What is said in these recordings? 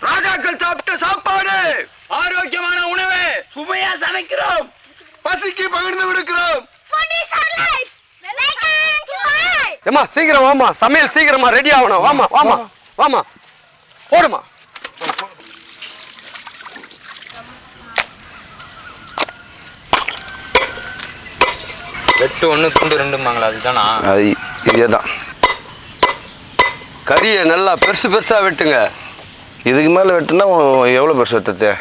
ராஜாக்கள் சாப்பிட்ட சாப்பாடு, ஆரோக்கியமான உணவு, சுவையா சமைக்கிறோம், பசிக்கு பகிர்ந்து கொடுக்கிறோம். ஏமா சீக்கிரம் வாமா, சமையல் சீக்கிரமா ரெடி ஆகணும். வாமா வாமா வாமா, போடுமா. வெட்டு 1 துண்டு 2 அதுதானா? இதேதான். கறியை நல்லா பெருசு பெருசா வெட்டுங்க. இதுக்கு மேல வெட்டுனா எவ்வளவு பெருசு வெட்டது?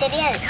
தெரியாது.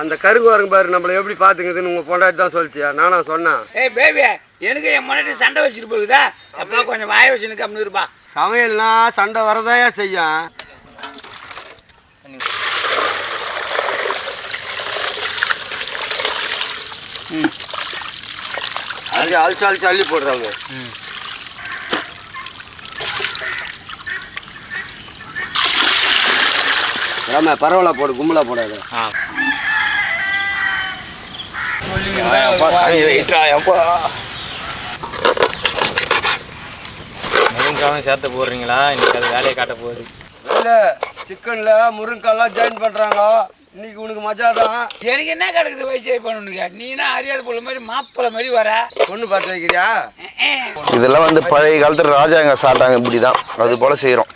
அந்த கருங்கு வரங்க பாரு, நம்மள எப்படி பாத்துக்குதுன்னு உங்க பொண்டாட்டி தான் சொல்லிச்சியா? நானா சொன்னேன்? ஏய் பேபி, எனக்கு என் முன்னாடி சண்டை வச்சுட்டு போகுதா? எப்போ கொஞ்சம் வாய வச்சுன்னு கம்னு இருப்பா. சமையல்னா சண்டை வரதாயா செய்யும். அழிச்சு அழிச்சு அள்ளி போடுறாங்க. பரவாயில்ல, போடு, கும்பலா போடாது. முருங்காவும் சேர்த்து போடுறீங்களா? இன்னைக்கு அது வேலையை காட்ட போகுது. சிக்கன்ல முருங்காலாம் ஜாயின் பண்றாங்க. இன்னைக்கு உனக்கு மஜா தான். எனக்கு என்ன கிடக்குது வயசு பண்ணுங்க? நீனா அறியாத போல மாதிரி மாப்பிள்ள மாதிரி வர பொண்ணு பார்த்து வைக்கிறியா? இதெல்லாம் வந்து பழைய காலத்துல ராஜாங்க சாப்பிட்டாங்க, இப்படிதான். அது போல செய்யறோம்.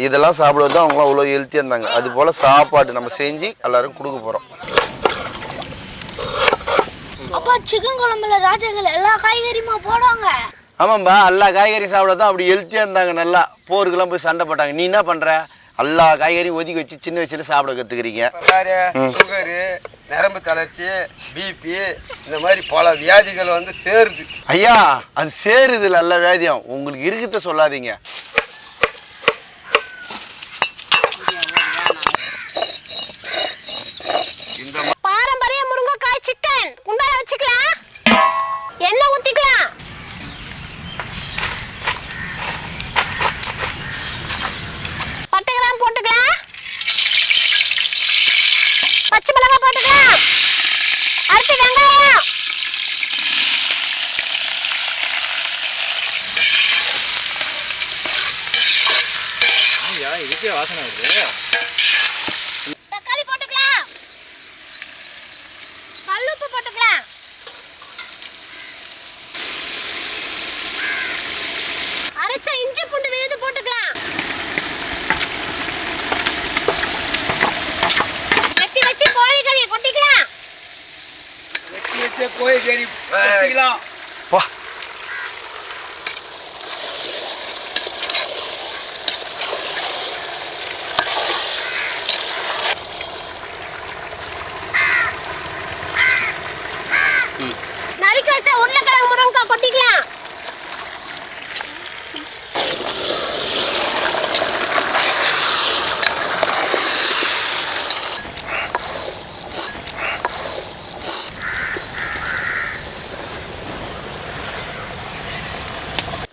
இதெல்லாம் சாப்பிடுவது தான் அவங்க அவ்வளோ ஹெல்த்தியா இருந்தாங்க. அது போல சாப்பாடு நம்ம செஞ்சு எல்லாரும் கொடுக்க போறோம். அப்பா சிக்கன் குழம்புல ராஜாக்கள் எல்லா காய்கறியுமா போடுவாங்க? ஆமாம்பா, எல்லா காய்கறி சாப்பிடதான் அப்படி ஹெல்த்தியா இருந்தாங்க. நல்லா போருக்கெல்லாம் போய் சண்டை போட்டாங்க. நீ என்ன பண்ற? எல்லா காய்கறியும் ஒதுக்கி வச்சு சின்ன வயசுல சாப்பிட கத்துக்கிறீங்க. சுகரு, நரம்பு தளர்ச்சி, பிபி, இந்த மாதிரி பல வியாதிகள் வந்து சேருது. ஐயா, அது சேருது நல்ல வியாதியம். உங்களுக்கு இருக்குத சொல்லாதீங்க. பாரம்பரிய முருங்கைக்காய் சிக்கன் குண்டால வச்சுக்கலாம். எண்ணெய் ஊத்திக்கலாம். பட்டை கிராம் போட்டுக்கலாம். பச்சை மிளகாய் போட்டுக்கலாம். அடுத்து வெங்காயம். இதுக்கே வாசனை வருது. தக்காளி போட்டுக்கலாம். கல்லுப்பு போட்டுக்கலாம். அரைச்ச இஞ்சி பூண்டு விழுது போட்டுக்கலாம். வெட்டி வச்சு கோழிக்கறியை கொட்டிக்கலாம். வெட்டி வச்சு கோழிக்கறி கொட்டிக்கலாம். வா, நறுக்கி வச்ச உருளைக்கிழங்கு முருங்கைக்காய் கொட்டிக்கலாம்.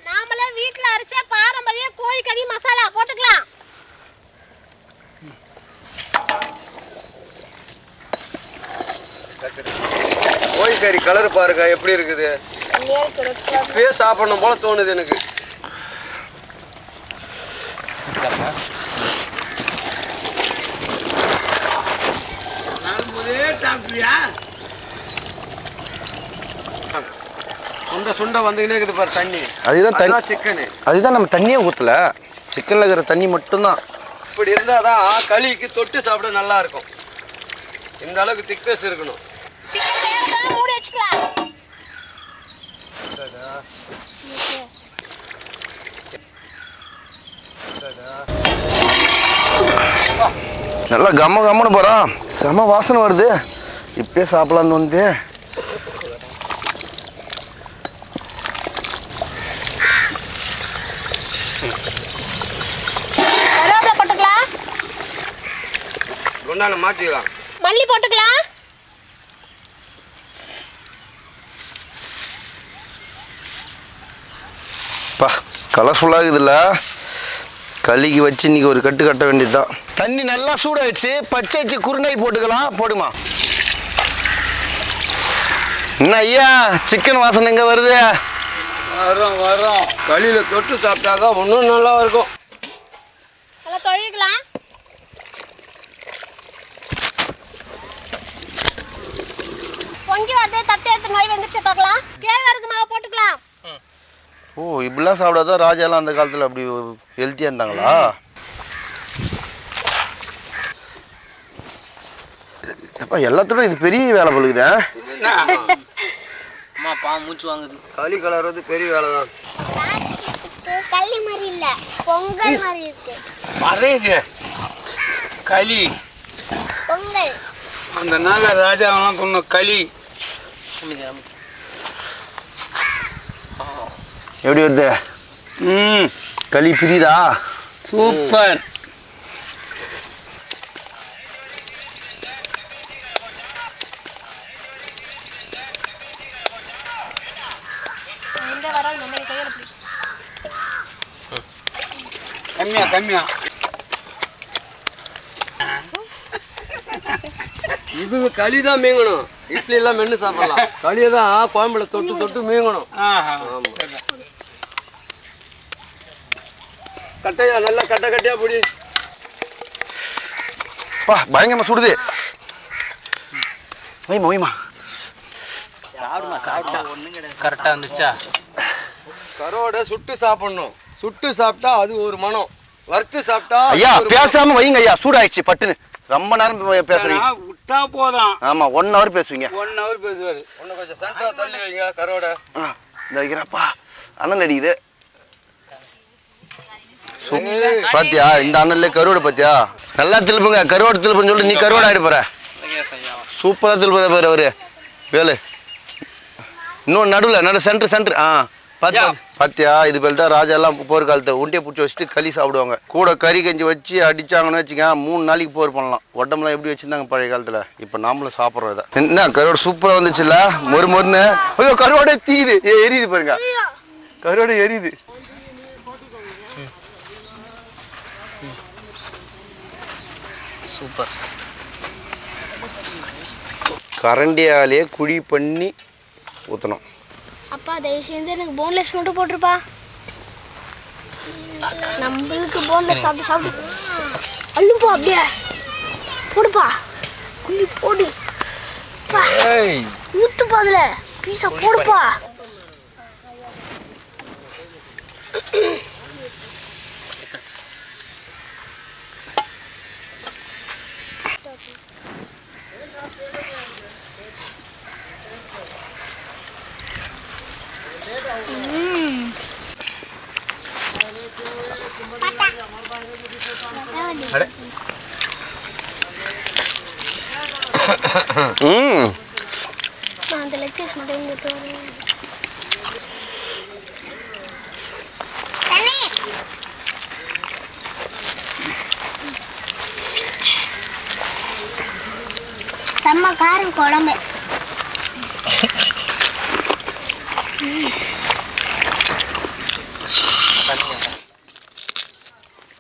நாமளே வீட்டுல அரைச்ச பாரம்பரிய கோழிக்கறி மசாலா போட்டுக்கலாம். கோழிக்கறி கலர் பாருங்க எப்படி இருக்குது. இப்பயே சாப்பிடணும் போல தோணுது எனக்கு. சுண்ட சுண்ட வந்துக்கினே இருக்குது பாரு தண்ணி. அதுதான் சிக்கனு. அதுதான் நம்ம தண்ணியே ஊத்தல. சிக்கன்ல இருக்கிற தண்ணி மட்டும்தான். இப்படி இருந்தாதான் களிக்கு தொட்டு சாப்பிட நல்லா இருக்கும். இந்த அளவுக்கு திக்னஸ் இருக்கணும். சிக்கன் வேகதா மூடி வச்சுக்கலாம். நல்லா கம்ம கம்மனு போறான். செம வாசனை வருது. இப்பயே சாப்பிடலான்னு வந்து கொண்டாட மாத்திக்கலாம். மல்லி போட்டுக்கலாம். பா கலர்ஃபுல்லாக இருக்குதுல்ல. களிக்கு வச்சு இன்னைக்கு ஒரு கட்டு கட்ட வேண்டியதுதான். தண்ணி நல்லா சூடாயிடுச்சு. பச்சை வச்சு குருணை போட்டுக்கலாம். போடுமா. என்ன ஐயா சிக்கன் வாசனை எங்க வருது? வரும். களியில தொட்டு சாப்பிட்டாக்கா இன்னும் நல்லா இருக்கும். நல்லா கழுவிக்கலாம். பொங்கி வந்து தட்டை எடுத்து நோய் வந்துச்சு பார்க்கலாம். கேழ்வரகு மாவு போட்டுக்கலாம். ஓ இப்படிலாம் சாப்பிடாதான் ராஜாலாம் அந்த காலத்தில் அப்படி ஹெல்த்தியாக இருந்தாங்களா? அப்பா எல்லாத்தோட இது பெரிய வேலை பொழுகுதே. அம்மா பாவம் மூச்சு வாங்குது. களி கலர்றது பெரிய வேலை தான். களி மாதிரி இல்ல, பொங்கல் மாதிரி இருக்கு. மறையுது களி. பொங்கல் அந்த நாள ராஜாவெல்லாம் கொண்ட களி. எப்படி வருது? களி பிரியுதா? சூப்பர். கம்மியா இது களி தான் மீங்கணும். இட்லி எல்லாம் மென்னு சாப்பிடலாம். களியை தான் குழம்புல தொட்டு தொட்டு மீங்கணும். கட்டையா நல்லா கட்டையா பிடி. வா பயங்கரமா சுடுது. வைமா வைமா. கரெக்டா வந்துச்சா? கரோட சுட்டு சாப்பிடணும். சுட்டு சாப்பிட்டா அது ஒரு மனம். வறுத்து சாப்பிட்டா ஐயா பேசாம வைங்க ஐயா. சூடாயிடுச்சு பட்டுன்னு. ரொம்ப நேரம் பேசுறீங்க. விட்டா போதும். ஆமா 1 hour பேசுவீங்க. 1 hour பேசுவாரு. ஒண்ணு கொஞ்சம் சென்டரா தள்ளி வைங்க கரோட. இந்த வைக்கிறப்பா அண்ணல் அடிக்குது. பாத்தியா இந்த அண்ணல்ல கருவாடு பாத்தியா? நல்லா திருப்புங்க. கருவாடு திருப்புன்னு சொல்லிட்டு நீ கருவாடு ஆயிடு போற. சூப்பரா திருப்புற பாரு அவரு வேலு. இன்னொன்று நடு சென்டர். பாத்தியா இது பேர் தான் ராஜா எல்லாம் போர்க்காலத்தை உண்டியை பிடிச்சி வச்சுட்டு களி சாப்பிடுவாங்க. கூட கறி கஞ்சி வச்சு அடிச்சாங்கன்னு வச்சுக்க 3 நாளைக்கு போர் பண்ணலாம். உடம்புலாம் எப்படி வச்சிருந்தாங்க பழைய காலத்துல. இப்ப நாமளும் சாப்பிட்றோம் இதை. என்ன கருவாடு சூப்பரா வந்துச்சுல்ல? மொறுன்னு. ஐயோ கருவாடே தீயுது. எரியுது பாருங்க. கருவாடு எரியுது. சூப்பர். கரண்டியாலே குழி பண்ணி ஊற்றணும். அப்பா தயவு செஞ்சு எனக்கு போன்லெஸ் மட்டும் போட்டுருப்பா. நம்மளுக்கு போன்லெஸ் சாப்பிட்டு அள்ளுப்பா. அப்படியே போடுப்பா. குழி போடு. ஊத்துப்பா. அதுல பீஸா போடுப்பா. அந்த லெக்சர்ஸ் மட்டும் இங்க வரேன். செம்ம காரம் குழம்பு.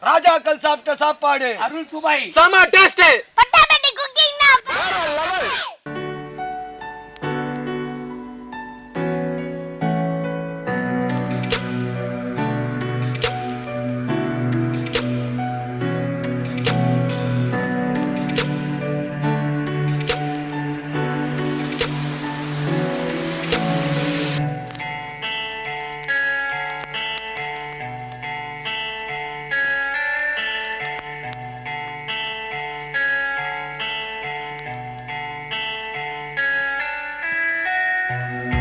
ராஜாக்கள் சாப்பிட்ட சாப்பாடு அருள் சுபாய். செம டேஸ்ட். பட்டாபட்டி குக்கிங். Thank you.